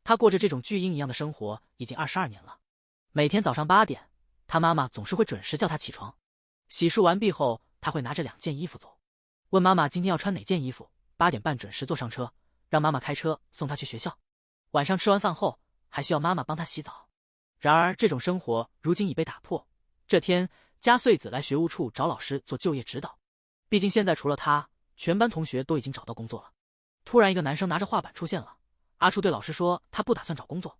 他过着这种巨婴一样的生活已经22年了。每天早上8点，他妈妈总是会准时叫他起床。洗漱完毕后，他会拿着2件衣服走，问妈妈今天要穿哪件衣服。8点半准时坐上车，让妈妈开车送他去学校。晚上吃完饭后，还需要妈妈帮他洗澡。然而这种生活如今已被打破。这天，加穗子来学务处找老师做就业指导，毕竟现在除了他，全班同学都已经找到工作了。突然一个男生拿着画板出现了，阿初对老师说他不打算找工作。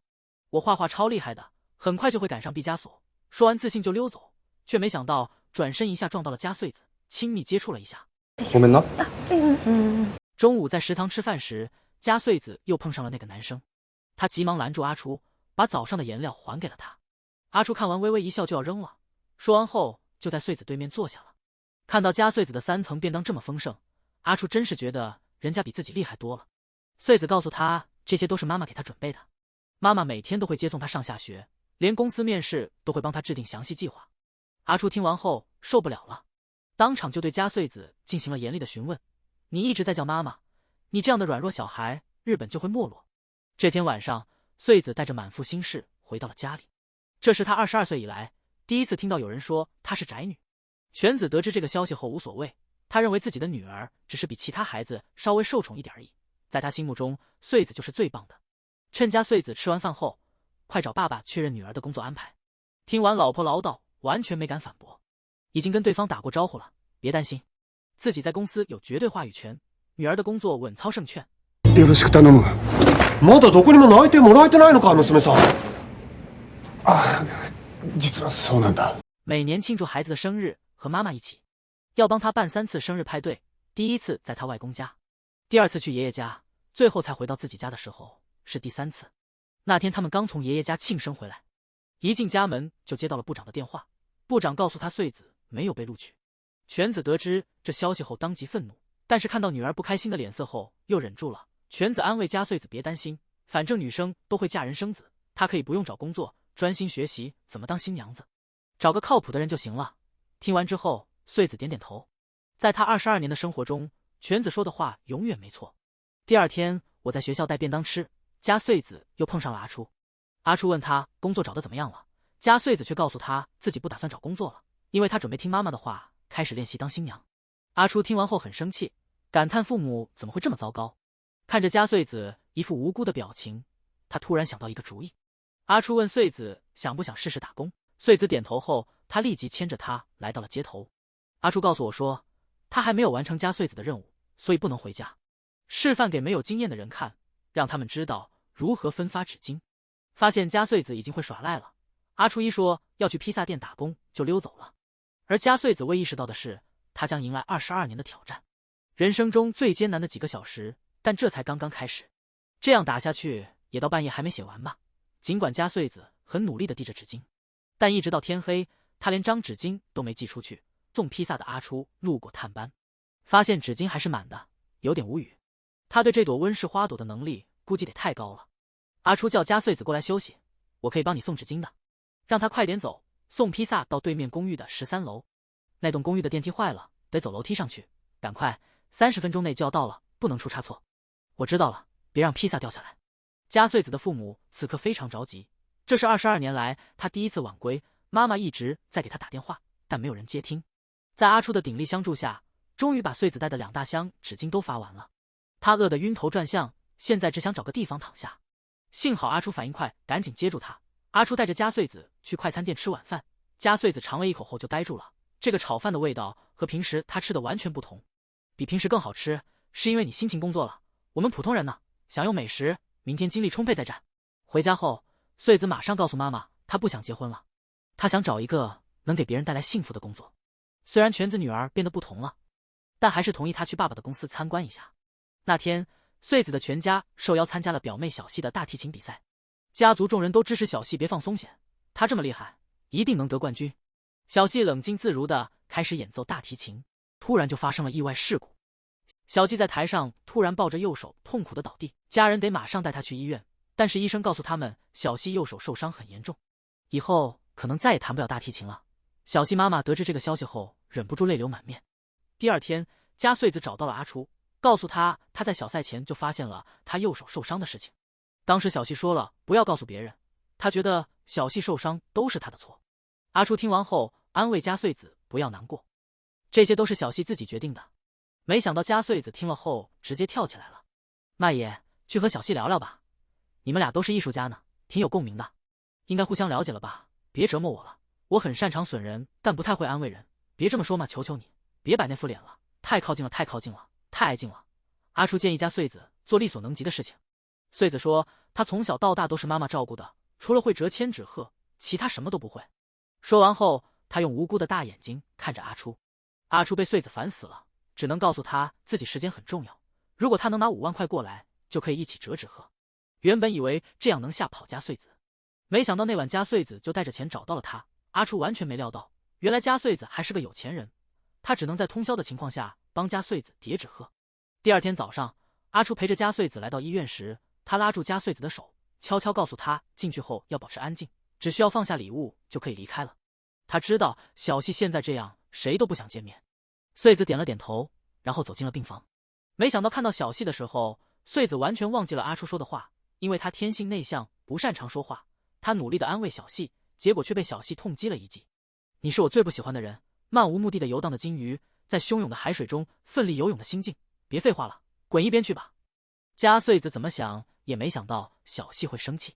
我画画超厉害的，很快就会赶上毕加索。说完自信就溜走，却没想到转身一下撞到了加穗子，亲密接触了一下。中午在食堂吃饭时，加穗子又碰上了那个男生，他急忙拦住阿初，把早上的颜料还给了他。阿初看完微微一笑就要扔了，说完后就在穗子对面坐下了。看到加穗子的3层便当这么丰盛，阿初真是觉得人家比自己厉害多了。穗子告诉他这些都是妈妈给他准备的，妈妈每天都会接送他上下学，连公司面试都会帮他制定详细计划。阿初听完后受不了了，当场就对加穗子进行了严厉的询问，你一直在叫妈妈，你这样的软弱小孩，日本就会没落。这天晚上，穗子带着满腹心事回到了家里，这是他22岁以来第一次听到有人说她是宅女。泉子得知这个消息后无所谓，他认为自己的女儿只是比其他孩子稍微受宠一点而已，在他心目中，穗子就是最棒的。趁加穗子吃完饭后，快找爸爸确认女儿的工作安排。听完老婆唠叨，完全没敢反驳，已经跟对方打过招呼了，别担心，自己在公司有绝对话语权，女儿的工作稳操胜券。よろしく頼む。まだどこにも内定もらえてないのか、娘さん。実はそうなんだ。每年庆祝孩子的生日，和妈妈一起，要帮他办3次生日派对。第一次在他外公家，第2次去爷爷家，最后才回到自己家的时候是第3次。那天他们刚从爷爷家庆生回来，一进家门就接到了部长的电话，部长告诉他穗子没有被录取。泉子得知这消息后当即愤怒，但是看到女儿不开心的脸色后又忍住了。泉子安慰加穗子别担心，反正女生都会嫁人生子，她可以不用找工作，专心学习怎么当新娘子，找个靠谱的人就行了。听完之后，穗子点点头。在她22年的生活中，泉子说的话永远没错。第2天，我在学校带便当吃，加穗子又碰上了阿初。阿初问他工作找得怎么样了，加穗子却告诉他自己不打算找工作了，因为他准备听妈妈的话，开始练习当新娘。阿初听完后很生气，感叹父母怎么会这么糟糕。看着加穗子一副无辜的表情，他突然想到一个主意。阿初问穗子想不想试试打工，穗子点头后，他立即牵着他来到了街头。阿初告诉我说，他还没有完成加穗子的任务，所以不能回家，示范给没有经验的人看，让他们知道如何分发纸巾。发现加穗子已经会耍赖了，阿初一说要去披萨店打工就溜走了。而加穗子未意识到的是，他将迎来22年的挑战，人生中最艰难的几个小时，但这才刚刚开始。这样打下去也到半夜还没写完吧。尽管加穗子很努力地递着纸巾，但一直到天黑，他连张纸巾都没寄出去。送披萨的阿初路过探班，发现纸巾还是满的，有点无语。他对这朵温室花朵的能力估计得太高了。阿初叫加穗子过来休息，我可以帮你送纸巾的，让他快点走，送披萨到对面公寓的13楼。那栋公寓的电梯坏了，得走楼梯上去，赶快，30分钟内就要到了，不能出差错。我知道了，别让披萨掉下来。加穗子的父母此刻非常着急，这是22年来他第一次晚归，妈妈一直在给他打电话，但没有人接听。在阿初的鼎力相助下，终于把穗子带的2大箱纸巾都发完了。他饿得晕头转向，现在只想找个地方躺下。幸好阿初反应快，赶紧接住他。阿初带着加穗子去快餐店吃晚饭，加穗子尝了一口后就呆住了。这个炒饭的味道和平时他吃的完全不同，比平时更好吃，是因为你辛勤工作了。我们普通人呢，想用美食，明天精力充沛再战。回家后，穗子马上告诉妈妈，她不想结婚了，她想找一个能给别人带来幸福的工作。虽然泉子女儿变得不同了，但还是同意她去爸爸的公司参观一下。那天，穗子的全家受邀参加了表妹小希的大提琴比赛，家族众人都支持小希别放松懈，她这么厉害，一定能得冠军。小希冷静自如地开始演奏大提琴，突然就发生了意外事故。小季在台上突然抱着右手痛苦地倒地，家人得马上带他去医院，但是医生告诉他们，小希右手受伤很严重，以后可能再也弹不了大提琴了。小希妈妈得知这个消息后，忍不住泪流满面。第2天，加穗子找到了阿初，告诉他在小赛前就发现了他右手受伤的事情。当时小细说了不要告诉别人，他觉得小细受伤都是他的错。阿初听完后安慰加穗子不要难过，这些都是小细自己决定的。没想到加穗子听了后直接跳起来了：麦爷，去和小细聊聊吧，你们俩都是艺术家呢，挺有共鸣的，应该互相了解了吧，别折磨我了，我很擅长损人，但不太会安慰人，别这么说嘛，求求你，别摆那副脸了，太靠近了，太靠近了，太爱近了。阿初建议加穗子做力所能及的事情。穗子说他从小到大都是妈妈照顾的，除了会折千纸鹤，其他什么都不会。说完后，他用无辜的大眼睛看着阿初。阿初被穗子烦死了，只能告诉他自己时间很重要，如果他能拿5万块过来，就可以一起折纸鹤。原本以为这样能吓跑加穗子，没想到那晚加穗子就带着钱找到了他。阿初完全没料到，原来加穗子还是个有钱人，他只能在通宵的情况下帮加穗子叠纸鹤。第二天早上，阿初陪着加穗子来到医院时，他拉住加穗子的手，悄悄告诉他进去后要保持安静，只需要放下礼物就可以离开了。他知道小细现在这样谁都不想见面。穗子点了点头，然后走进了病房。没想到看到小细的时候，穗子完全忘记了阿初说的话，因为他天性内向，不擅长说话。他努力地安慰小细，结果却被小细痛击了一记。你是我最不喜欢的人，漫无目的的游荡的金鱼，在汹涌的海水中奋力游泳的心境，别废话了，滚一边去吧。加穗子怎么想也没想到小细会生气，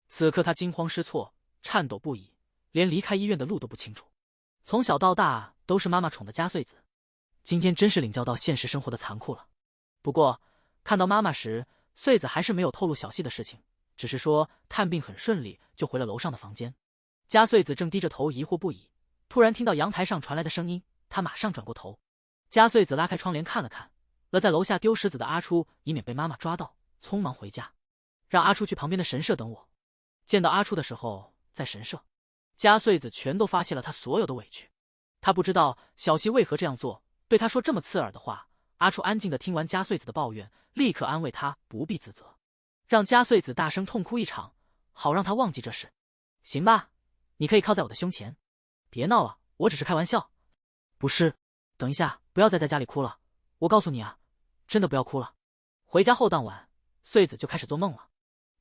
此刻他惊慌失措，颤抖不已，连离开医院的路都不清楚。从小到大都是妈妈宠的加穗子，今天真是领教到现实生活的残酷了。不过看到妈妈时，穗子还是没有透露小细的事情，只是说探病很顺利，就回了楼上的房间。加穗子正低着头疑惑不已，突然听到阳台上传来的声音，他马上转过头。加穗子拉开窗帘看了看，了在楼下丢石子的阿初，以免被妈妈抓到，匆忙回家，让阿初去旁边的神社等我。见到阿初的时候，在神社，加穗子全都发泄了他所有的委屈。他不知道小细为何这样做，对他说这么刺耳的话。阿初安静地听完加穗子的抱怨，立刻安慰他不必自责，让加穗子大声痛哭一场，好让他忘记这事。行吧，你可以靠在我的胸前，别闹了，我只是开玩笑。不是，等一下，不要再在家里哭了，我告诉你啊，真的不要哭了。回家后当晚，穗子就开始做梦了。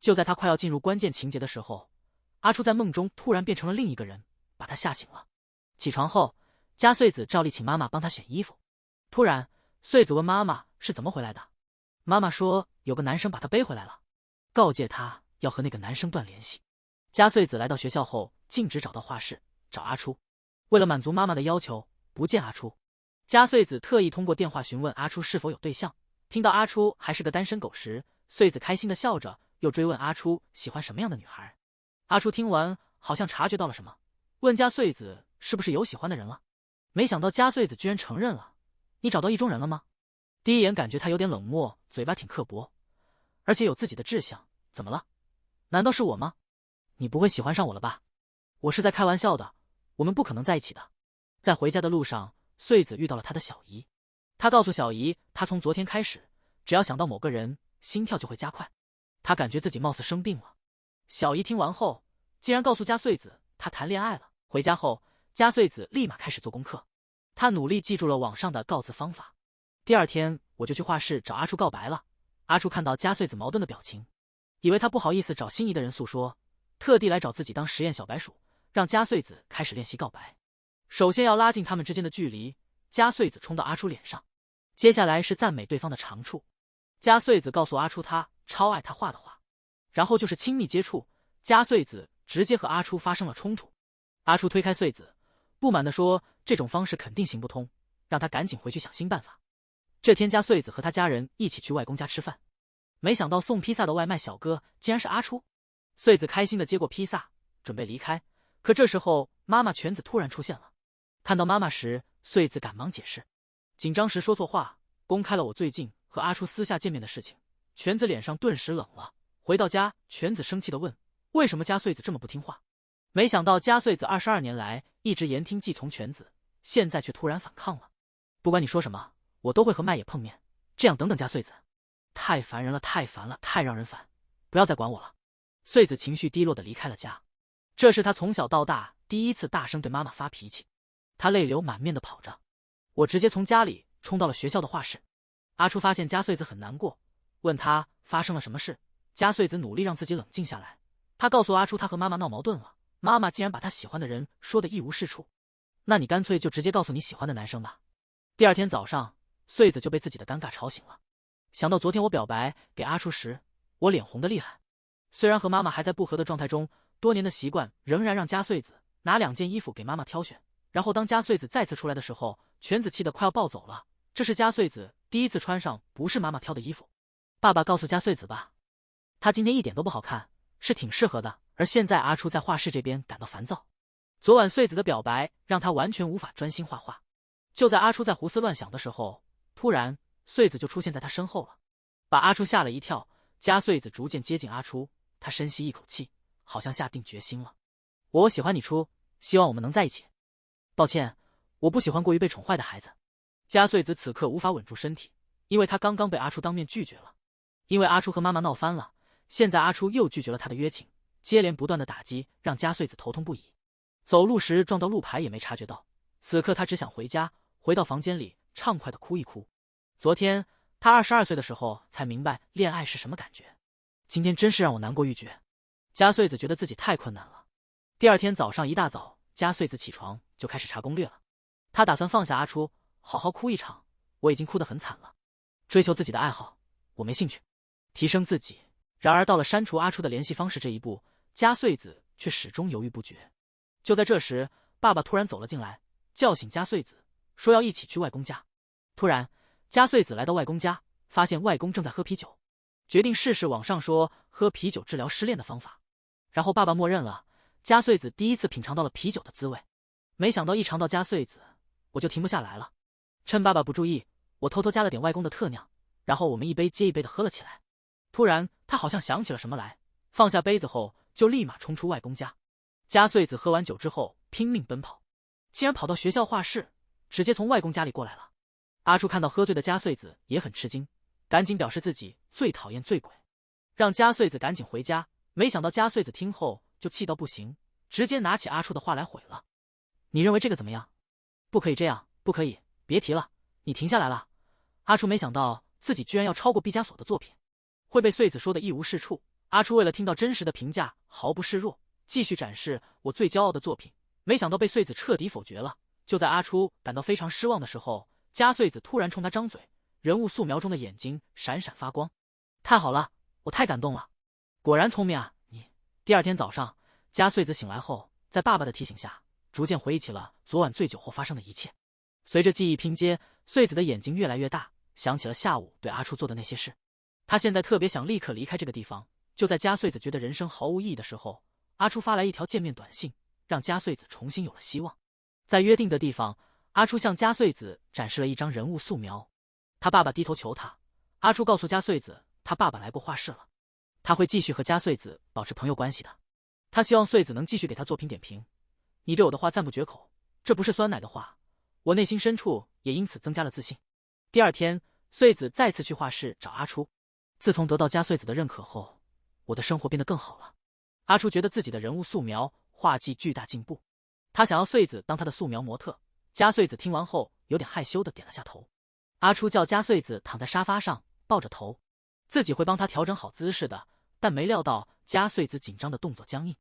就在他快要进入关键情节的时候，阿初在梦中突然变成了另一个人，把他吓醒了。起床后，加穗子照例请妈妈帮他选衣服。突然，穗子问妈妈是怎么回来的。妈妈说有个男生把她背回来了，告诫她要和那个男生断联系。加穗子来到学校后，径直找到画室找阿初。为了满足妈妈的要求，不见阿初，加穗子特意通过电话询问阿初是否有对象。听到阿初还是个单身狗时，穗子开心的笑着，又追问阿初喜欢什么样的女孩。阿初听完好像察觉到了什么，问加穗子是不是有喜欢的人了。没想到加穗子居然承认了，你找到意中人了吗？第一眼感觉他有点冷漠，嘴巴挺刻薄，而且有自己的志向。怎么了？难道是我吗？你不会喜欢上我了吧？我是在开玩笑的，我们不可能在一起的。在回家的路上，穗子遇到了他的小姨，他告诉小姨，他从昨天开始，只要想到某个人，心跳就会加快。他感觉自己貌似生病了。小姨听完后，竟然告诉加穗子他谈恋爱了。回家后，加穗子立马开始做功课，他努力记住了网上的告辞方法。第二天，我就去画室找阿初告白了。阿初看到加穗子矛盾的表情，以为他不好意思找心仪的人诉说，特地来找自己当实验小白鼠，让加穗子开始练习告白。首先要拉近他们之间的距离，加穗子冲到阿初脸上，接下来是赞美对方的长处。加穗子告诉阿初他超爱他画的画，然后就是亲密接触。加穗子直接和阿初发生了冲突。阿初推开穗子，不满地说这种方式肯定行不通，让他赶紧回去想新办法。这天，加穗子和他家人一起去外公家吃饭，没想到送披萨的外卖小哥竟然是阿初。穗子开心地接过披萨，准备离开，可这时候妈妈犬子突然出现了。看到妈妈时，穗子赶忙解释，紧张时说错话，公开了我最近和阿初私下见面的事情。犬子脸上顿时冷了。回到家，犬子生气地问，为什么加穗子这么不听话？没想到加穗子22年来一直言听计从犬子，现在却突然反抗了。不管你说什么，我都会和麦野碰面，这样等等加穗子。太烦人了，太烦了，太让人烦，不要再管我了。穗子情绪低落地离开了家，这是他从小到大第一次大声对妈妈发脾气。他泪流满面地跑着，我直接从家里冲到了学校的画室。阿初发现加穗子很难过，问他发生了什么事。加穗子努力让自己冷静下来，他告诉阿初他和妈妈闹矛盾了，妈妈竟然把他喜欢的人说得一无是处。那你干脆就直接告诉你喜欢的男生吧。第二天早上，穗子就被自己的尴尬吵醒了。想到昨天我表白给阿初时，我脸红得厉害。虽然和妈妈还在不和的状态中，多年的习惯仍然让加穗子拿2件衣服给妈妈挑选。然后当加穗子再次出来的时候，全子气得快要暴走了。这是加穗子第一次穿上不是妈妈挑的衣服。爸爸告诉加穗子吧，她今天一点都不好看，是挺适合的。而现在阿初在画室这边感到烦躁，昨晚穗子的表白让他完全无法专心画画。就在阿初在胡思乱想的时候，突然穗子就出现在他身后了，把阿初吓了一跳。加穗子逐渐接近阿初，他深吸一口气，好像下定决心了。我喜欢你初，希望我们能在一起。抱歉，我不喜欢过于被宠坏的孩子。加穗子此刻无法稳住身体，因为他刚刚被阿初当面拒绝了。因为阿初和妈妈闹翻了，现在阿初又拒绝了他的约请，接连不断的打击让加穗子头痛不已。走路时撞到路牌也没察觉到，此刻他只想回家，回到房间里畅快的哭一哭。昨天他22岁的时候才明白恋爱是什么感觉，今天真是让我难过欲绝。加穗子觉得自己太困难了。第二天早上一大早，加穗子起床就开始查攻略了。他打算放下阿初，好好哭一场。我已经哭得很惨了，追求自己的爱好我没兴趣，提升自己。然而到了删除阿初的联系方式这一步，加穗子却始终犹豫不决。就在这时，爸爸突然走了进来，叫醒加穗子，说要一起去外公家。突然加穗子来到外公家，发现外公正在喝啤酒，决定试试网上说喝啤酒治疗失恋的方法。然后爸爸默认了，加穗子第一次品尝到了啤酒的滋味。没想到一尝到加穗子，我就停不下来了。趁爸爸不注意，我偷偷加了点外公的特酿，然后我们一杯接一杯的喝了起来。突然他好像想起了什么来，放下杯子后就立马冲出外公家。加穗子喝完酒之后拼命奔跑，竟然跑到学校画室，直接从外公家里过来了。阿初看到喝醉的加穗子也很吃惊，赶紧表示自己最讨厌醉鬼，让加穗子赶紧回家。没想到加穗子听后就气到不行，直接拿起阿初的话来毁了。你认为这个怎么样？不可以这样，不可以，别提了，你停下来了。阿初没想到自己居然要超过毕加索的作品，会被穗子说的一无是处。阿初为了听到真实的评价毫不示弱，继续展示我最骄傲的作品，没想到被穗子彻底否决了。就在阿初感到非常失望的时候，加穗子突然冲他张嘴，人物素描中的眼睛闪闪发光。太好了，我太感动了，果然聪明啊你。第二天早上，加穗子醒来后，在爸爸的提醒下，逐渐回忆起了昨晚醉酒后发生的一切。随着记忆拼接，穗子的眼睛越来越大，想起了下午对阿初做的那些事。他现在特别想立刻离开这个地方。就在加穗子觉得人生毫无意义的时候，阿初发来一条见面短信，让加穗子重新有了希望。在约定的地方，阿初向加穗子展示了一张人物素描。他爸爸低头求他，阿初告诉加穗子他爸爸来过画室了，他会继续和加穗子保持朋友关系的。他希望穗子能继续给他作品点评。你对我的话赞不绝口，这不是酸奶的话。我内心深处也因此增加了自信。第二天，穗子再次去画室找阿初。自从得到加穗子的认可后，我的生活变得更好了。阿初觉得自己的人物素描画技巨大进步，他想要穗子当他的素描模特。加穗子听完后有点害羞的点了下头。阿初叫加穗子躺在沙发上抱着头，自己会帮他调整好姿势的，但没料到加穗子紧张的动作僵硬。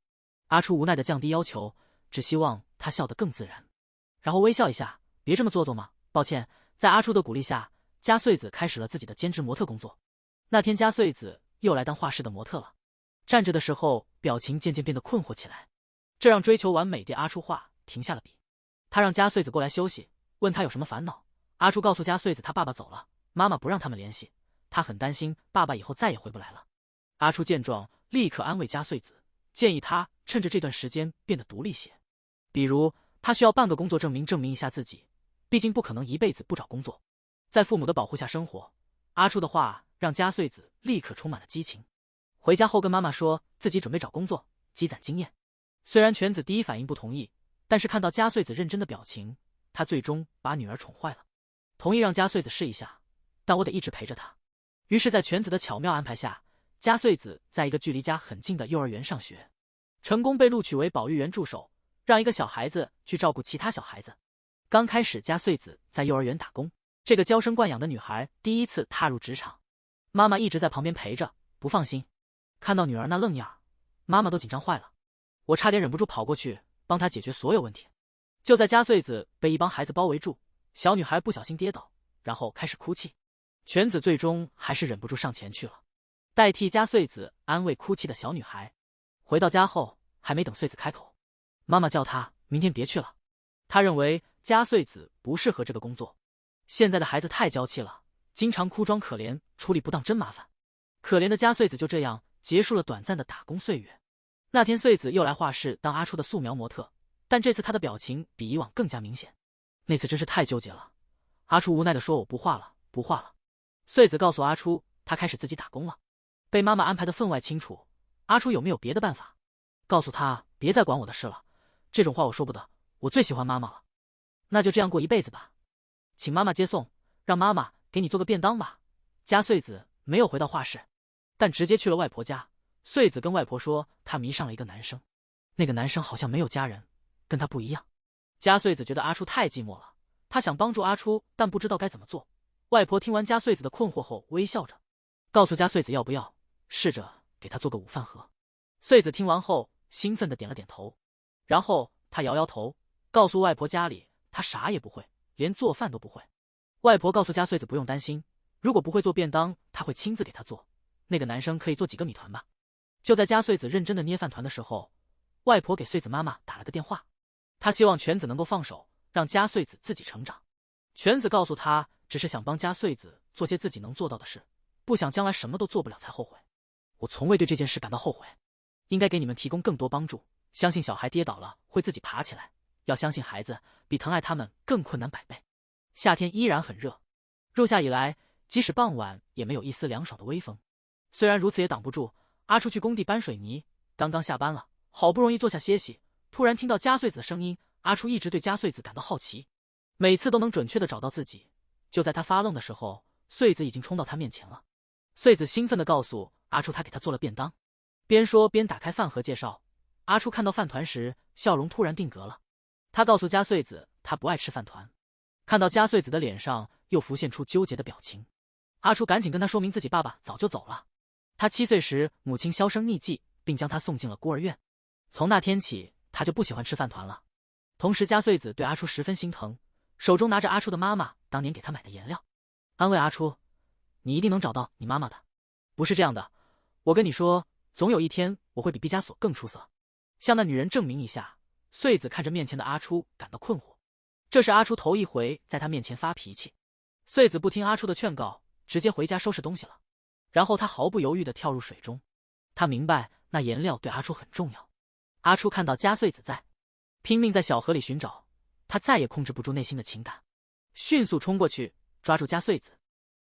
阿初无奈的降低要求，只希望他笑得更自然，然后微笑一下，别这么做作嘛，抱歉。在阿初的鼓励下，加穗子开始了自己的兼职模特工作。那天加穗子又来当画室的模特了，站着的时候表情渐渐变得困惑起来，这让追求完美的阿初画停下了笔。他让加穗子过来休息，问他有什么烦恼。阿初告诉加穗子他爸爸走了，妈妈不让他们联系，他很担心爸爸以后再也回不来了。阿初见状立刻安慰加穗子，建议他趁着这段时间变得独立些，比如他需要办个工作证明证明一下自己，毕竟不可能一辈子不找工作。在父母的保护下生活，阿初的话让加穗子立刻充满了激情。回家后跟妈妈说自己准备找工作，积攒经验。虽然全子第一反应不同意，但是看到加穗子认真的表情，他最终把女儿宠坏了，同意让加穗子试一下，但我得一直陪着她。于是在全子的巧妙安排下，加穗子在一个距离家很近的幼儿园上学，成功被录取为保育员助手，让一个小孩子去照顾其他小孩子。刚开始加穗子在幼儿园打工，这个娇生惯养的女孩第一次踏入职场，妈妈一直在旁边陪着，不放心。看到女儿那愣样，妈妈都紧张坏了。我差点忍不住跑过去帮她解决所有问题。就在加穗子被一帮孩子包围住，小女孩不小心跌倒，然后开始哭泣。犬子最终还是忍不住上前去了，代替加穗子安慰哭泣的小女孩。回到家后，还没等穗子开口，妈妈叫她明天别去了。她认为加穗子不适合这个工作，现在的孩子太娇气了，经常哭装可怜，处理不当真麻烦。可怜的加穗子就这样结束了短暂的打工岁月。那天穗子又来画室当阿初的素描模特，但这次他的表情比以往更加明显。那次真是太纠结了。阿初无奈地说：“我不画了，不画了。”穗子告诉阿初，他开始自己打工了。被妈妈安排的分外清楚，阿初有没有别的办法？告诉他别再管我的事了，这种话我说不得，我最喜欢妈妈了。那就这样过一辈子吧。请妈妈接送，让妈妈给你做个便当吧。加穗子没有回到画室，但直接去了外婆家。穗子跟外婆说，她迷上了一个男生，那个男生好像没有家人，跟他不一样。加穗子觉得阿初太寂寞了，她想帮助阿初，但不知道该怎么做。外婆听完加穗子的困惑后，微笑着告诉加穗子要不要试着给她做个午饭盒。穗子听完后兴奋地点了点头，然后她摇摇头，告诉外婆家里她啥也不会，连做饭都不会。外婆告诉加穗子不用担心，如果不会做便当，她会亲自给她做。那个男生可以做几个米团吧。就在加穗子认真的捏饭团的时候，外婆给穗子妈妈打了个电话，她希望犬子能够放手，让加穗子自己成长。犬子告诉她，只是想帮加穗子做些自己能做到的事，不想将来什么都做不了才后悔。我从未对这件事感到后悔，应该给你们提供更多帮助。相信小孩跌倒了会自己爬起来，要相信孩子比疼爱他们更困难百倍。夏天依然很热，入夏以来，即使傍晚也没有一丝凉爽的微风。虽然如此也挡不住阿初去工地搬水泥，刚刚下班了，好不容易坐下歇息，突然听到加穗子的声音。阿初一直对加穗子感到好奇，每次都能准确地找到自己。就在他发愣的时候，穗子已经冲到他面前了。穗子兴奋地告诉阿初，他给他做了便当，边说边打开饭盒介绍。阿初看到饭团时，笑容突然定格了。他告诉加穗子，他不爱吃饭团。看到加穗子的脸上又浮现出纠结的表情，阿初赶紧跟他说明自己爸爸早就走了，他7岁时母亲销声匿迹，并将他送进了孤儿院。从那天起，他就不喜欢吃饭团了。同时，加穗子对阿初十分心疼，手中拿着阿初的妈妈当年给他买的颜料，安慰阿初：“你一定能找到你妈妈的。不是这样的，我跟你说，总有一天我会比毕加索更出色。”向那女人证明一下。穗子看着面前的阿初感到困惑，这是阿初头一回在他面前发脾气。穗子不听阿初的劝告，直接回家收拾东西了。然后他毫不犹豫地跳入水中，他明白那颜料对阿初很重要。阿初看到加穗子在，拼命在小河里寻找，他再也控制不住内心的情感，迅速冲过去抓住加穗子。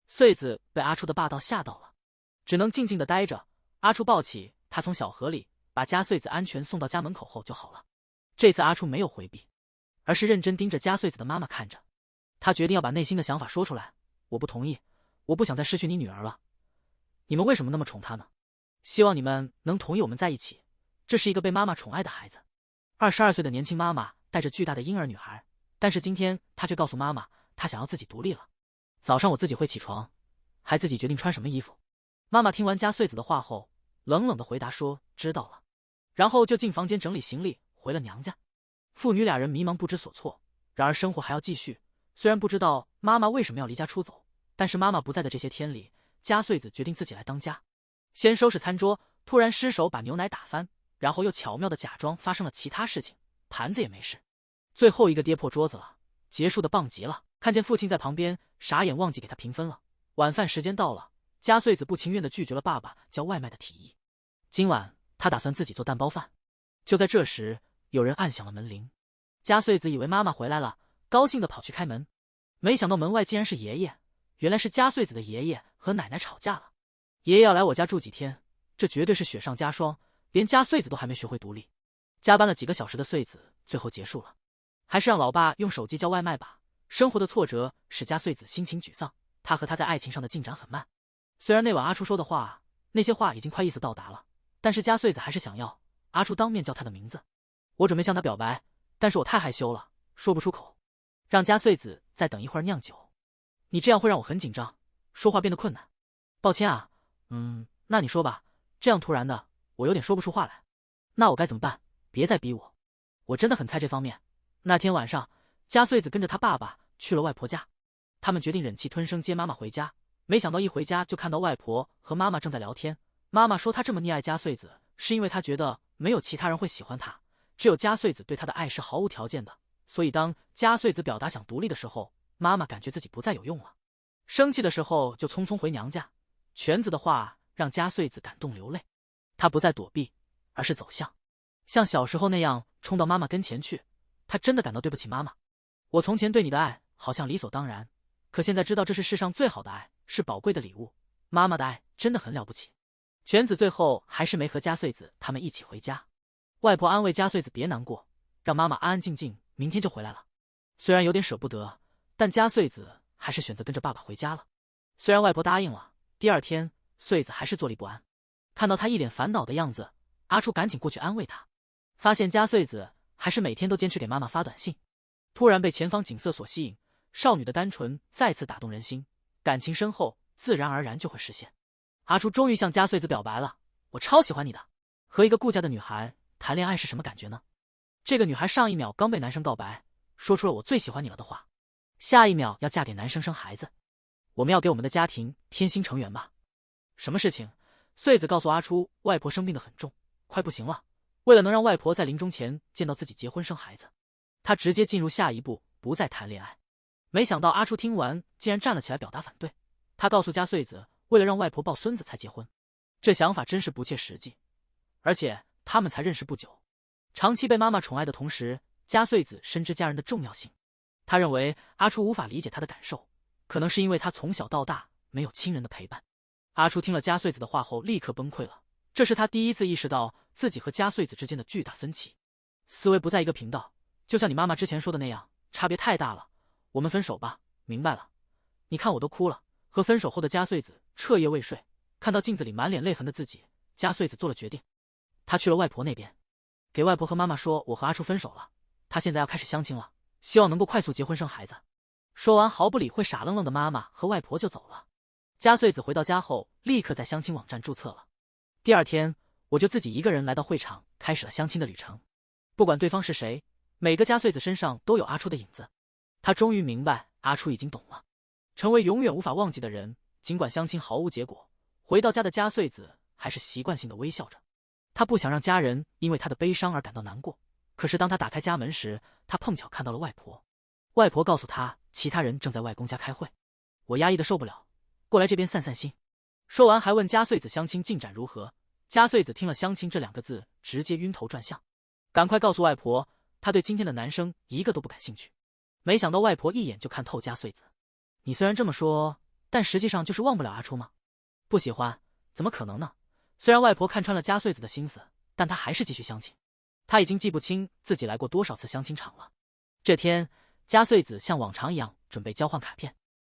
穗子被阿初的霸道吓到了，只能静静地待着。阿初抱起他，从小河里把加穗子安全送到家门口后就好了。这次阿初没有回避，而是认真盯着加穗子的妈妈看着。他决定要把内心的想法说出来：“我不同意，我不想再失去你女儿了。你们为什么那么宠她呢？希望你们能同意我们在一起。这是一个被妈妈宠爱的孩子。”22岁的年轻妈妈带着巨大的婴儿女孩，但是今天她却告诉妈妈，她想要自己独立了。早上我自己会起床，还自己决定穿什么衣服。妈妈听完加穗子的话后，冷冷地回答说：“知道了。”然后就进房间整理行李，回了娘家。父女俩人迷茫不知所措，然而生活还要继续。虽然不知道妈妈为什么要离家出走，但是妈妈不在的这些天里，加穗子决定自己来当家。先收拾餐桌，突然失手把牛奶打翻，然后又巧妙地假装发生了其他事情，盘子也没事。最后一个跌破桌子了，结束的棒极了。看见父亲在旁边，傻眼忘记给他评分了。晚饭时间到了，加穗子不情愿地拒绝了爸爸叫外卖的提议。今晚他打算自己做蛋包饭。就在这时，有人按响了门铃。加穗子以为妈妈回来了，高兴地跑去开门，没想到门外竟然是爷爷。原来是加穗子的爷爷和奶奶吵架了。爷爷要来我家住几天，这绝对是雪上加霜，连加穗子都还没学会独立。加班了几个小时的穗子最后结束了，还是让老爸用手机叫外卖吧。生活的挫折使加穗子心情沮丧，他和他在爱情上的进展很慢。虽然那晚阿初说的话，那些话已经快意思到达了，但是加穗子还是想要阿初当面叫他的名字。我准备向他表白，但是我太害羞了，说不出口。让加穗子再等一会儿酿酒。你这样会让我很紧张，说话变得困难。抱歉啊，那你说吧，这样突然的，我有点说不出话来。那我该怎么办？别再逼我，我真的很菜这方面。那天晚上，加穗子跟着他爸爸去了外婆家，他们决定忍气吞声接妈妈回家。没想到一回家就看到外婆和妈妈正在聊天。妈妈说她这么溺爱加穗子，是因为她觉得没有其他人会喜欢她，只有加穗子对她的爱是毫无条件的。所以当加穗子表达想独立的时候，妈妈感觉自己不再有用了，生气的时候就匆匆回娘家。犬子的话让加穗子感动流泪，她不再躲避，而是走向，像小时候那样冲到妈妈跟前去。她真的感到对不起妈妈，我从前对你的爱好像理所当然，可现在知道这是世上最好的爱，是宝贵的礼物。妈妈的爱真的很了不起。犬子最后还是没和加穗子他们一起回家。外婆安慰加穗子别难过，让妈妈安安静静，明天就回来了。虽然有点舍不得，但加穗子还是选择跟着爸爸回家了。虽然外婆答应了，第二天穗子还是坐立不安。看到他一脸烦恼的样子，阿初赶紧过去安慰他，发现加穗子还是每天都坚持给妈妈发短信。突然被前方景色所吸引，少女的单纯再次打动人心，感情深厚自然而然就会实现。阿初终于向加穗子表白了，我超喜欢你的。和一个顾家的女孩谈恋爱是什么感觉呢？这个女孩上一秒刚被男生告白，说出了我最喜欢你了的话，下一秒要嫁给男生生孩子。我们要给我们的家庭添新成员吧。什么事情？穗子告诉阿初，外婆生病得很重，快不行了。为了能让外婆在临终前见到自己结婚生孩子，她直接进入下一步，不再谈恋爱。没想到阿初听完竟然站了起来表达反对。他告诉加穗子，为了让外婆抱孙子才结婚，这想法真是不切实际。而且他们才认识不久，长期被妈妈宠爱的同时，加穗子深知家人的重要性。他认为阿初无法理解他的感受，可能是因为他从小到大没有亲人的陪伴。阿初听了加穗子的话后立刻崩溃了，这是他第一次意识到自己和加穗子之间的巨大分歧，思维不在一个频道。就像你妈妈之前说的那样，差别太大了，我们分手吧。明白了，你看我都哭了。和分手后的加穗子彻夜未睡，看到镜子里满脸泪痕的自己，加穗子做了决定，他去了外婆那边，给外婆和妈妈说我和阿初分手了，他现在要开始相亲了，希望能够快速结婚生孩子。说完毫不理会傻愣愣的妈妈和外婆就走了。加穗子回到家后立刻在相亲网站注册了。第二天我就自己一个人来到会场，开始了相亲的旅程。不管对方是谁，每个加穗子身上都有阿初的影子。他终于明白阿初已经懂了，成为永远无法忘记的人。尽管相亲毫无结果，回到家的加穗子还是习惯性的微笑着。他不想让家人因为他的悲伤而感到难过。可是当他打开家门时，他碰巧看到了外婆。外婆告诉他，其他人正在外公家开会。我压抑的受不了，过来这边散散心。说完还问加穗子相亲进展如何。加穗子听了相亲这2个字，直接晕头转向，赶快告诉外婆，他对今天的男生一个都不感兴趣。没想到外婆一眼就看透加穗子，你虽然这么说，但实际上就是忘不了阿初吗？不喜欢？怎么可能呢？虽然外婆看穿了加穗子的心思，但她还是继续相亲。她已经记不清自己来过多少次相亲场了。这天，加穗子像往常一样准备交换卡片，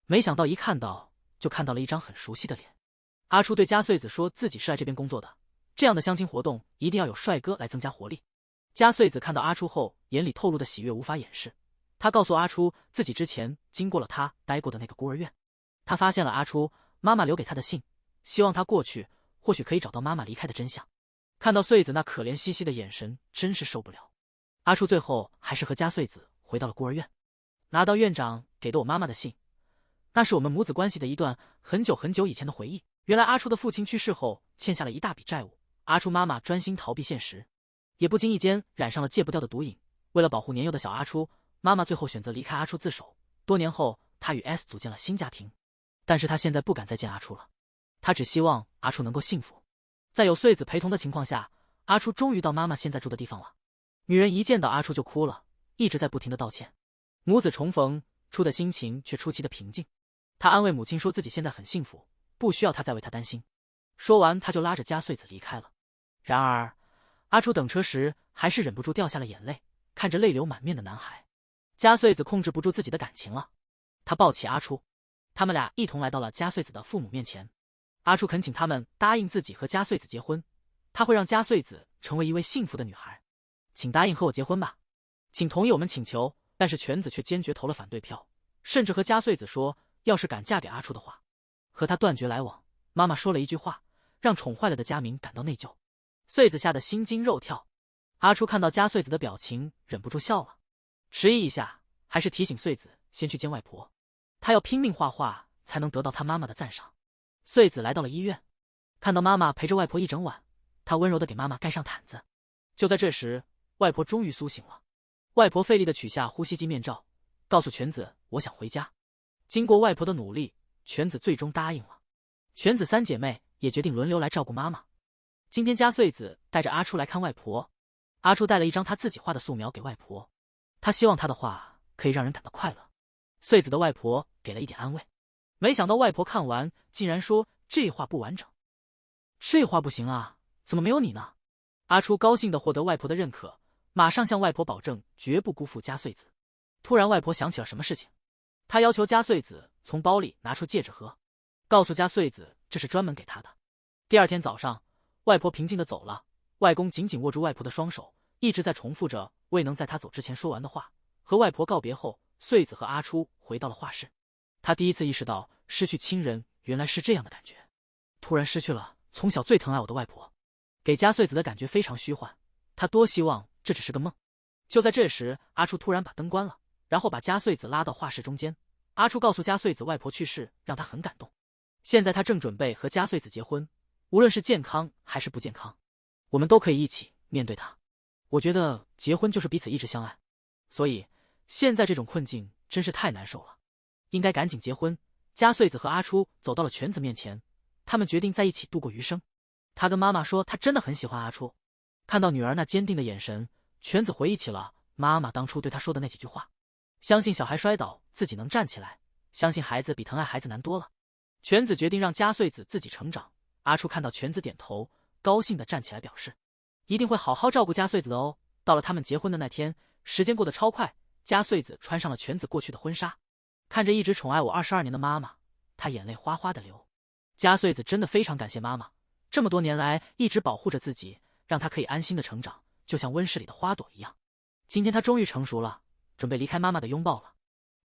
没想到一看到就看到了一张很熟悉的脸。阿初对加穗子说自己是来这边工作的，这样的相亲活动一定要有帅哥来增加活力。加穗子看到阿初后，眼里透露的喜悦无法掩饰。他告诉阿初自己之前经过了他待过的那个孤儿院，他发现了阿初妈妈留给他的信，希望他过去或许可以找到妈妈离开的真相。看到穗子那可怜兮兮的眼神，真是受不了。阿初最后还是和加穗子回到了孤儿院，拿到院长给的我妈妈的信，那是我们母子关系的一段很久很久以前的回忆。原来阿初的父亲去世后欠下了一大笔债务，阿初妈妈专心逃避现实，也不经意间染上了戒不掉的毒瘾。为了保护年幼的小阿初，妈妈最后选择离开阿初自首。多年后，她与 S 组建了新家庭，但是她现在不敢再见阿初了，她只希望阿初能够幸福。在有穗子陪同的情况下，阿初终于到妈妈现在住的地方了。女人一见到阿初就哭了，一直在不停的道歉。母子重逢，初的心情却出奇的平静。她安慰母亲说自己现在很幸福，不需要她再为她担心。说完，她就拉着加穗子离开了。然而，阿初等车时还是忍不住掉下了眼泪，看着泪流满面的男孩，加穗子控制不住自己的感情了。她抱起阿初，他们俩一同来到了加穗子的父母面前。阿初恳请他们答应自己和加穗子结婚，他会让加穗子成为一位幸福的女孩。请答应和我结婚吧，请同意我们请求。但是犬子却坚决投了反对票，甚至和加穗子说，要是敢嫁给阿初的话，和他断绝来往。妈妈说了一句话，让宠坏了的佳明感到内疚。穗子吓得心惊肉跳。阿初看到佳穗子的表情，忍不住笑了，迟疑一下，还是提醒穗子先去见外婆，他要拼命画画才能得到他妈妈的赞赏。穗子来到了医院，看到妈妈陪着外婆一整晚，他温柔地给妈妈盖上毯子。就在这时，外婆终于苏醒了。外婆费力地取下呼吸机面罩，告诉全子：“我想回家。”经过外婆的努力，全子最终答应了。全子三姐妹也决定轮流来照顾妈妈。今天佳穗子带着阿初来看外婆，阿初带了一张他自己画的素描给外婆，他希望他的画可以让人感到快乐。穗子的外婆给了一点安慰，没想到外婆看完竟然说这画不完整。这画不行啊，怎么没有你呢？阿初高兴地获得外婆的认可，马上向外婆保证绝不辜负佳穗子。突然外婆想起了什么事情，她要求佳穗子从包里拿出戒指盒，告诉佳穗子这是专门给她的。第二天早上，外婆平静地走了，外公紧紧握住外婆的双手，一直在重复着未能在她走之前说完的话。和外婆告别后，穗子和阿初回到了画室。他第一次意识到失去亲人原来是这样的感觉，突然失去了从小最疼爱我的外婆，给佳穗子的感觉非常虚幻，他多希望这只是个梦。就在这时，阿初突然把灯关了，然后把佳穗子拉到画室中间。阿初告诉佳穗子外婆去世让他很感动，现在他正准备和佳穗子结婚，无论是健康还是不健康，我们都可以一起面对它。我觉得结婚就是彼此一直相爱，所以现在这种困境真是太难受了，应该赶紧结婚。佳穗子和阿初走到了全子面前，他们决定在一起度过余生。他跟妈妈说他真的很喜欢阿初。看到女儿那坚定的眼神，全子回忆起了妈妈当初对他说的那几句话，相信小孩摔倒自己能站起来，相信孩子比疼爱孩子难多了。全子决定让佳穗子自己成长。阿初看到全子点头，高兴地站起来表示一定会好好照顾佳穗子的哦。到了他们结婚的那天，时间过得超快，佳穗子穿上了全子过去的婚纱，看着一直宠爱我22年的妈妈，她眼泪哗哗的流。佳穗子真的非常感谢妈妈，这么多年来一直保护着自己，让她可以安心的成长，就像温室里的花朵一样。今天她终于成熟了，准备离开妈妈的拥抱了。